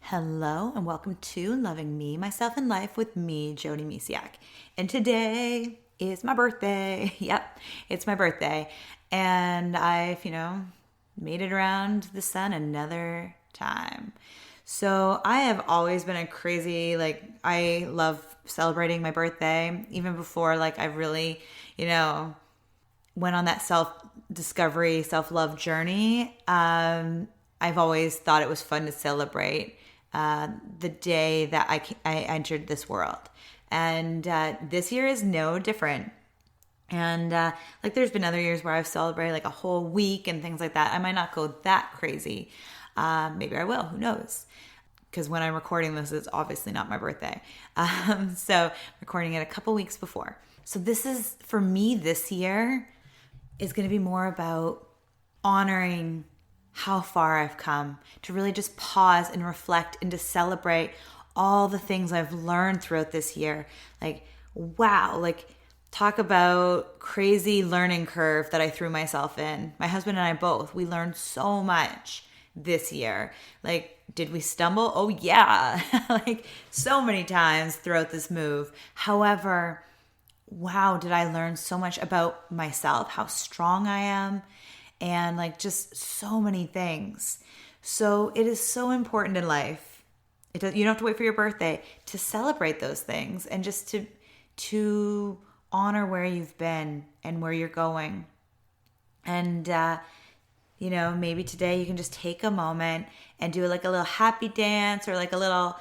Hello and welcome to Loving Me, Myself, and Life with me, Jody Misiak. And today is my birthday. Yep, it's my birthday. And I've, made it around the sun another time. So I have always been a crazy, I love celebrating my birthday. Even before, I really, went on that self-discovery, self-love journey. I've always thought it was fun to celebrate the day that I entered this world. And this year is no different. And there's been other years where I've celebrated a whole week and things like that. I might not go that crazy. Maybe I will. Who knows? Because when I'm recording this, it's obviously not my birthday. So recording it a couple weeks before. So this is, for me this year, is going to be more about honoring how far I've come, to really just pause and reflect and to celebrate all the things I've learned throughout this year. Wow, talk about crazy learning curve that I threw myself in. My husband and I both, we learned so much this year. Did we stumble? Oh yeah, so many times throughout this move. However, wow, did I learn so much about myself, how strong I am, and just so many things. So it is so important in life. You don't have to wait for your birthday to celebrate those things and just to honor where you've been and where you're going. And maybe today you can just take a moment and do a little happy dance or a little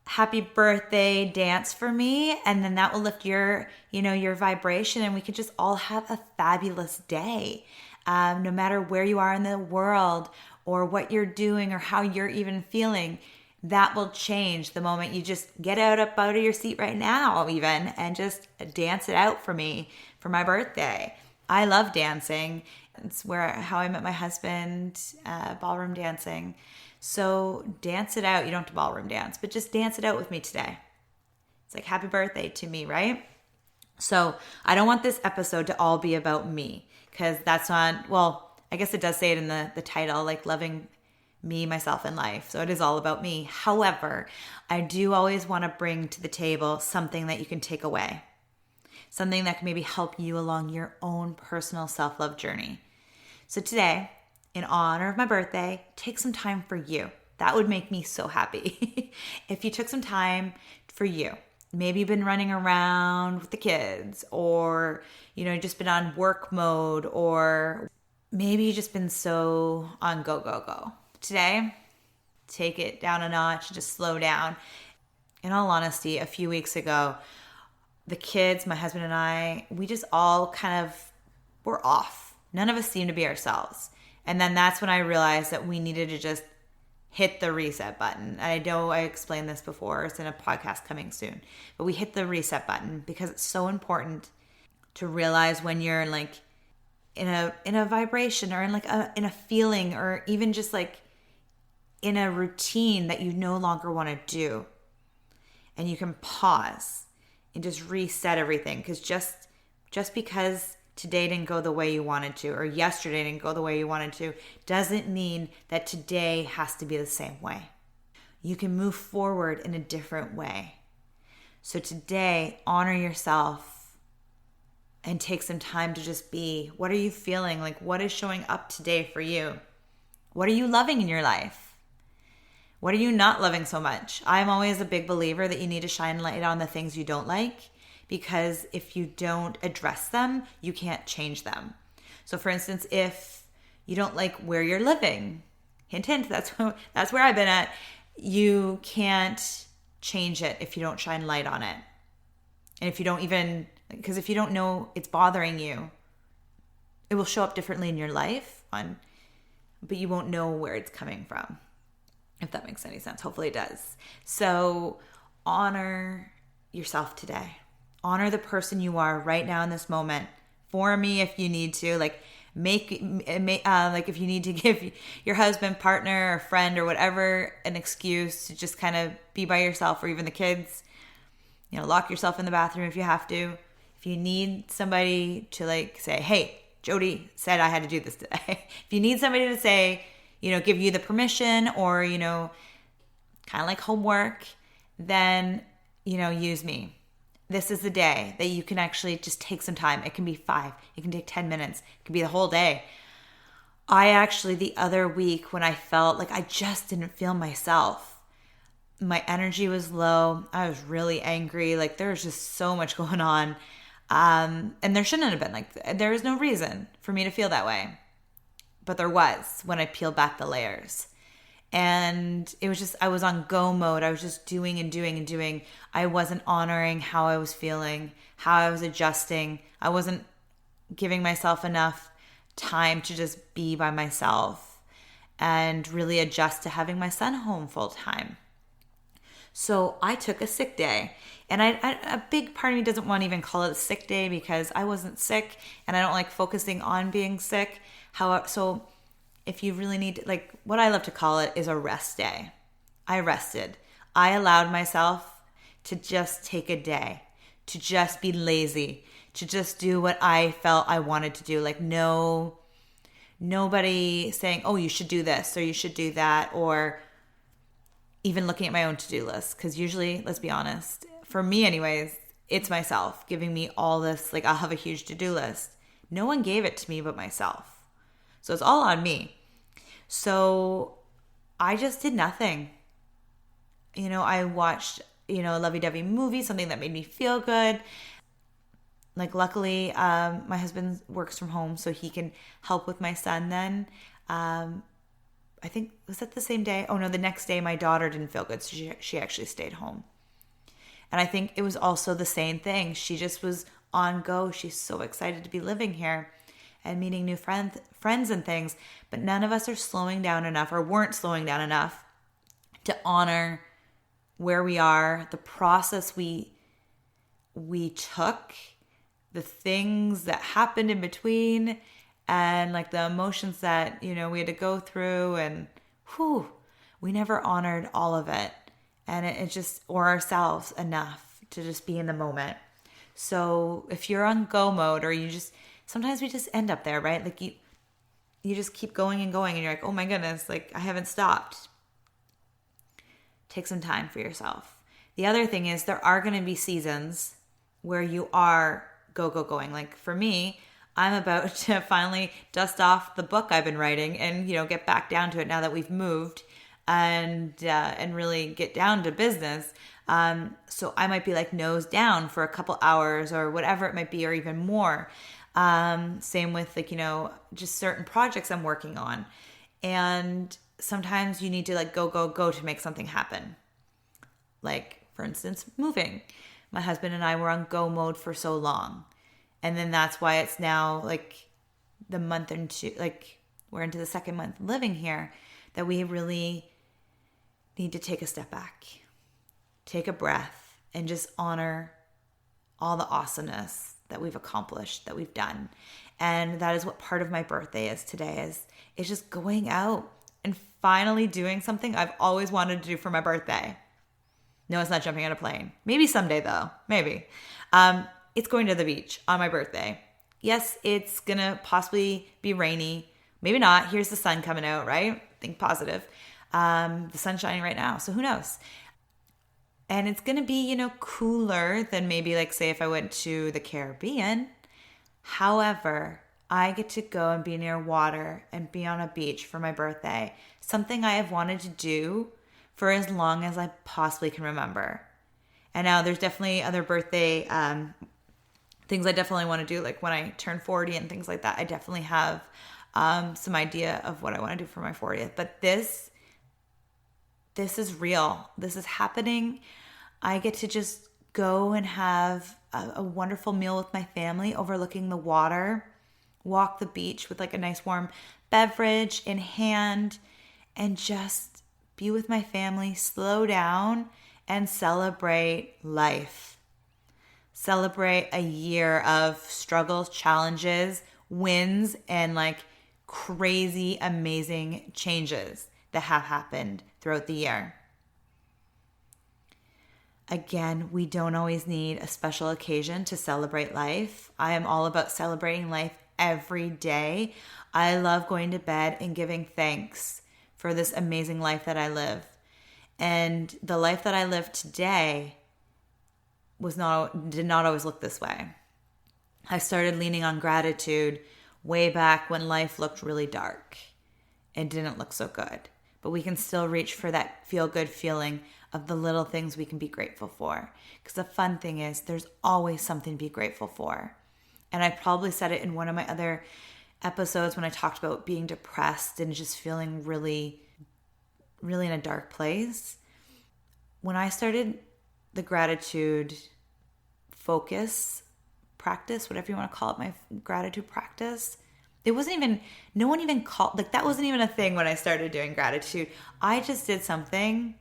happy birthday dance for me, and then that will lift your vibration, and we can just all have a fabulous day. No matter where you are in the world or what you're doing or how you're even feeling, that will change the moment you just get up out of your seat right now even and just dance it out for me for my birthday. I love dancing. It's how I met my husband, ballroom dancing. So dance it out. You don't have to ballroom dance, but just dance it out with me today. It's happy birthday to me, right? So I don't want this episode to all be about me, because that's not, well, I guess it does say it in the title, loving me, myself, and life. So it is all about me. However, I do always want to bring to the table something that you can take away, something that can maybe help you along your own personal self-love journey. So today, in honor of my birthday, take some time for you. That would make me so happy. If you took some time for you. Maybe you've been running around with the kids, or, just been on work mode, or maybe you've just been so on go, go, go. Today, take it down a notch, just slow down. In all honesty, a few weeks ago, the kids, my husband and I, we just all were off. None of us seemed to be ourselves. And then that's when I realized that we needed to just hit the reset button. I know I explained this before. It's in a podcast coming soon. But we hit the reset button because it's so important to realize when you're in a vibration or in in a feeling, or even just in a routine that you no longer want to do. And you can pause and just reset everything, because just because today didn't go the way you wanted to, or yesterday didn't go the way you wanted to, doesn't mean that today has to be the same way. You can move forward in a different way. So today, honor yourself and take some time to just be. What are you feeling? What is showing up today for you? What are you loving in your life? What are you not loving so much? I'm always a big believer that you need to shine light on the things you don't like, because if you don't address them, you can't change them. So for instance, if you don't like where you're living, hint, hint, that's where I've been at, you can't change it if you don't shine light on it. And if you don't because if you don't know it's bothering you, it will show up differently in your life, but you won't know where it's coming from, if that makes any sense. Hopefully it does. So honor yourself today. Honor the person you are right now in this moment. For me, if you need to, if you need to give your husband, partner, or friend, or whatever, an excuse to just be by yourself, or even the kids, lock yourself in the bathroom if you have to. If you need somebody to say, hey, Jody said I had to do this today. If you need somebody to say, give you the permission, or, kind of like homework, then, use me. This is the day that you can actually just take some time. It can be 5, it can take 10 minutes, it can be the whole day. I actually, the other week when I felt like I just didn't feel myself, my energy was low, I was really angry, like there was just so much going on. And there shouldn't have been, like, there is no reason for me to feel that way. But there was when I peeled back the layers. And it was just, I was on go mode. I was just doing and doing and doing. I wasn't honoring how I was feeling, how I was adjusting. I wasn't giving myself enough time to just be by myself and really adjust to having my son home full time. So I took a sick day, and a big part of me doesn't want to even call it a sick day because I wasn't sick, and I don't like focusing on being sick. So if you really need, like, what I love to call it is a rest day. I rested. I allowed myself to just take a day, to just be lazy, to just do what I felt I wanted to do. Like, nobody saying, oh, you should do this or you should do that, or even looking at my own to-do list. Because usually, let's be honest, for me anyways, it's myself giving me all this, like I'll have a huge to-do list. No one gave it to me but myself. So it's all on me. So I just did nothing. I watched, a lovey-dovey movie, something that made me feel good. Like, luckily, my husband works from home, so he can help with my son then. I think, was that the same day? Oh no, the next day my daughter didn't feel good, so she actually stayed home. And I think it was also the same thing. She just was on go. She's so excited to be living here and meeting new friends and things. But none of us are slowing down enough, or weren't slowing down enough, to honor where we are, the process we took, the things that happened in between, and like the emotions that, we had to go through, and we never honored all of it. And it just, or ourselves enough to just be in the moment. So if you're on go mode, or sometimes we just end up there, right? Like you just keep going and going, and you're like, oh my goodness, like I haven't stopped. Take some time for yourself. The other thing is, there are going to be seasons where you are going. Like for me, I'm about to finally dust off the book I've been writing and, get back down to it now that we've moved, and really get down to business. So I might be like nose down for a couple hours or whatever it might be, or even more. Same with like, just certain projects I'm working on. And sometimes you need to like go to make something happen. Like, for instance, moving. My husband and I were on go mode for so long. And then that's why it's now like the month and two, like we're into the second month living here, that we really need to take a step back, take a breath, and just honor all the awesomeness that we've accomplished, that we've done. And that is what part of my birthday is today, is just going out and finally doing something I've always wanted to do for my birthday. No, it's not jumping on a plane. Maybe someday though, maybe. It's going to the beach on my birthday. Yes, it's going to possibly be rainy. Maybe not. Here's the sun coming out, right? Think positive. The sun's shining right now, so who knows? And it's going to be, cooler than maybe like, say, if I went to the Caribbean. However, I get to go and be near water and be on a beach for my birthday. Something I have wanted to do for as long as I possibly can remember. And now there's definitely other birthday things I definitely want to do, like when I turn 40 and things like that. I definitely have some idea of what I want to do for my 40th. But this is real. This is happening. I get to just go and have a wonderful meal with my family overlooking the water, walk the beach with like a nice warm beverage in hand, and just be with my family, slow down, and celebrate life. Celebrate a year of struggles, challenges, wins, and like crazy, amazing changes that have happened throughout the year. Again, we don't always need a special occasion to celebrate life. I am all about celebrating life every day. I love going to bed and giving thanks for this amazing life that I live. And the life that I live today did not always look this way. I started leaning on gratitude way back when life looked really dark and didn't look so good. But we can still reach for that feel-good feeling of the little things we can be grateful for. Because the fun thing is there's always something to be grateful for. And I probably said it in one of my other episodes when I talked about being depressed and just feeling really, really in a dark place. When I started the gratitude focus practice, whatever you want to call it, my gratitude practice, it wasn't even, no one even called, like that wasn't even a thing when I started doing gratitude. I just did something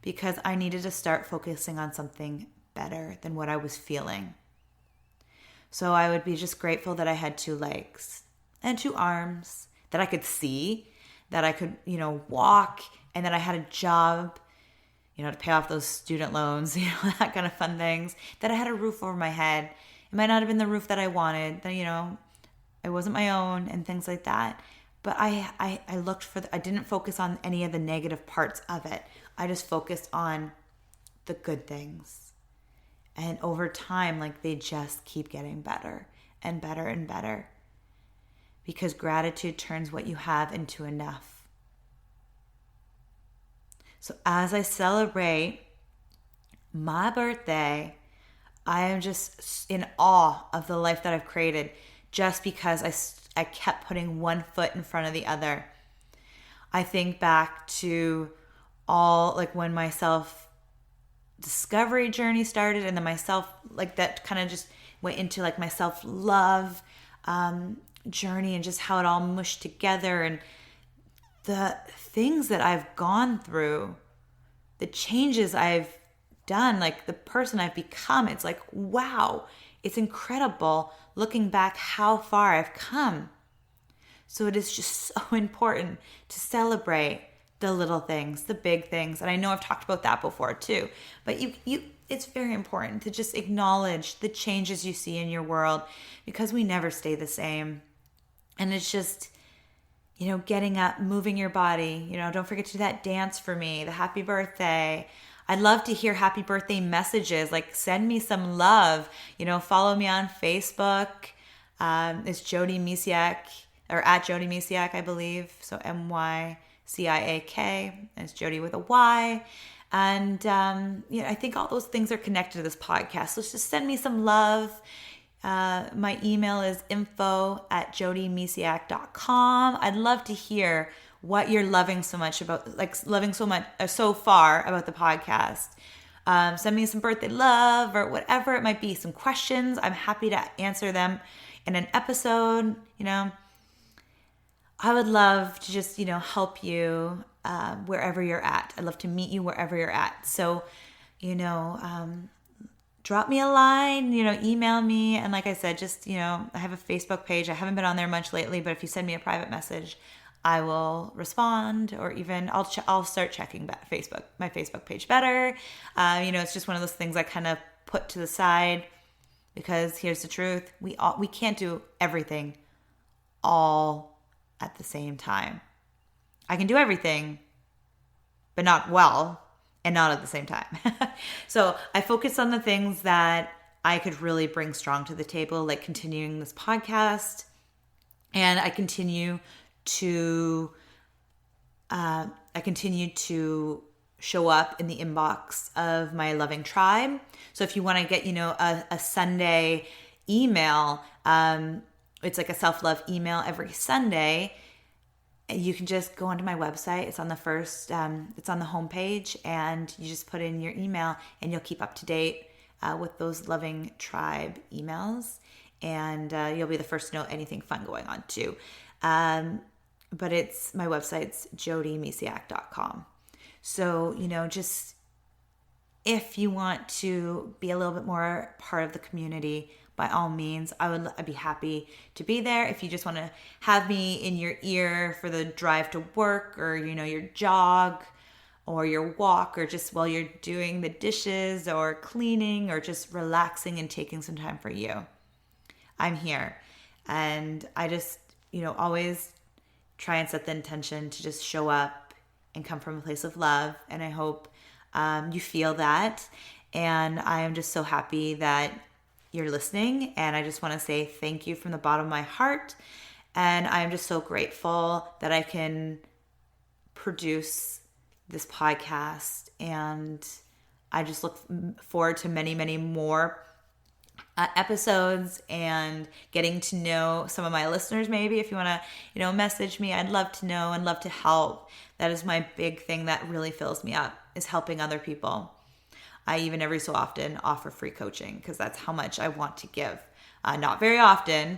because I needed to start focusing on something better than what I was feeling. So I would be just grateful that I had 2 legs and 2 arms, that I could see, that I could, walk, and that I had a job, to pay off those student loans, that kind of fun things, that I had a roof over my head. It might not have been the roof that I wanted, that, it wasn't my own and things like that. But I looked I didn't focus on any of the negative parts of it. I just focused on the good things. And over time, they just keep getting better and better and better. Because gratitude turns what you have into enough. So as I celebrate my birthday, I am just in awe of the life that I've created just because I kept putting one foot in front of the other. I think back to all when my self-discovery journey started, and then myself, that kind of just went into my self-love journey, and just how it all mushed together, and the things that I've gone through, the changes I've done, the person I've become. It's wow, it's incredible looking back how far I've come. So it is just so important to celebrate the little things, the big things. And I know I've talked about that before too, but it's very important to just acknowledge the changes you see in your world, because we never stay the same. And it's just, getting up, moving your body, don't forget to do that dance for me, the happy birthday. I'd love to hear happy birthday messages. Send me some love. Follow me on Facebook. It's Jody Misiak, or at Jody Misiak, I believe. So MYCIAK, and it's Jody with a Y. And I think all those things are connected to this podcast. So just send me some love. My email is info@jodymisiak.com. I'd love to hear what you're loving so much so far about the podcast. Send me some birthday love or whatever it might be, some questions. I'm happy to answer them in an episode. I would love to just, help you wherever you're at. I'd love to meet you wherever you're at. So, drop me a line, email me. And like I said, just, I have a Facebook page. I haven't been on there much lately, but if you send me a private message, I will respond, or even I'll start checking my Facebook page better. It's just one of those things I kind of put to the side, because here's the truth. We can't do everything all at the same time. I can do everything, but not well, and not at the same time. So I focus on the things that I could really bring strong to the table, like continuing this podcast, and I continue to show up in the inbox of my loving tribe. So if you want to get, a Sunday email, it's like a self-love email every Sunday. You can just go onto my website. It's on the it's on the homepage, and you just put in your email, and you'll keep up to date with those loving tribe emails, and you'll be the first to know anything fun going on too. But my website's jodymisiak.com. So, just if you want to be a little bit more part of the community, by all means, I'd be happy to be there. If you just want to have me in your ear for the drive to work, or, your jog, or your walk, or just while you're doing the dishes or cleaning, or just relaxing and taking some time for you, I'm here. And I just, always try and set the intention to just show up and come from a place of love. And I hope you feel that. And I am just so happy that you're listening. And I just want to say thank you from the bottom of my heart. And I am just so grateful that I can produce this podcast. And I just look forward to many, many more episodes and getting to know some of my listeners. Maybe if you want to, message me, I'd love to know and love to help. That is my big thing that really fills me up, is helping other people. I even every so often offer free coaching because that's how much I want to give. Not very often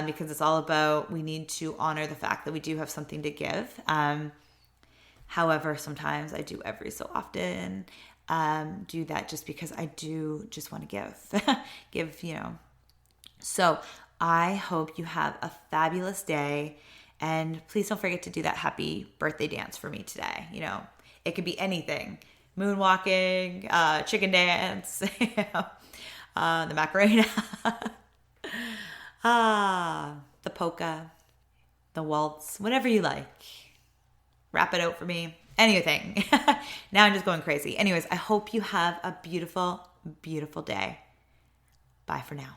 because it's all about, we need to honor the fact that we do have something to give. However, sometimes I do every so often do that just because I do just want to give, So I hope you have a fabulous day, and please don't forget to do that happy birthday dance for me today. It could be anything: moonwalking, chicken dance, the Macarena, the polka, the waltz, whatever you like. Wrap it out for me. Anything. Now I'm just going crazy. Anyways, I hope you have a beautiful, beautiful day. Bye for now.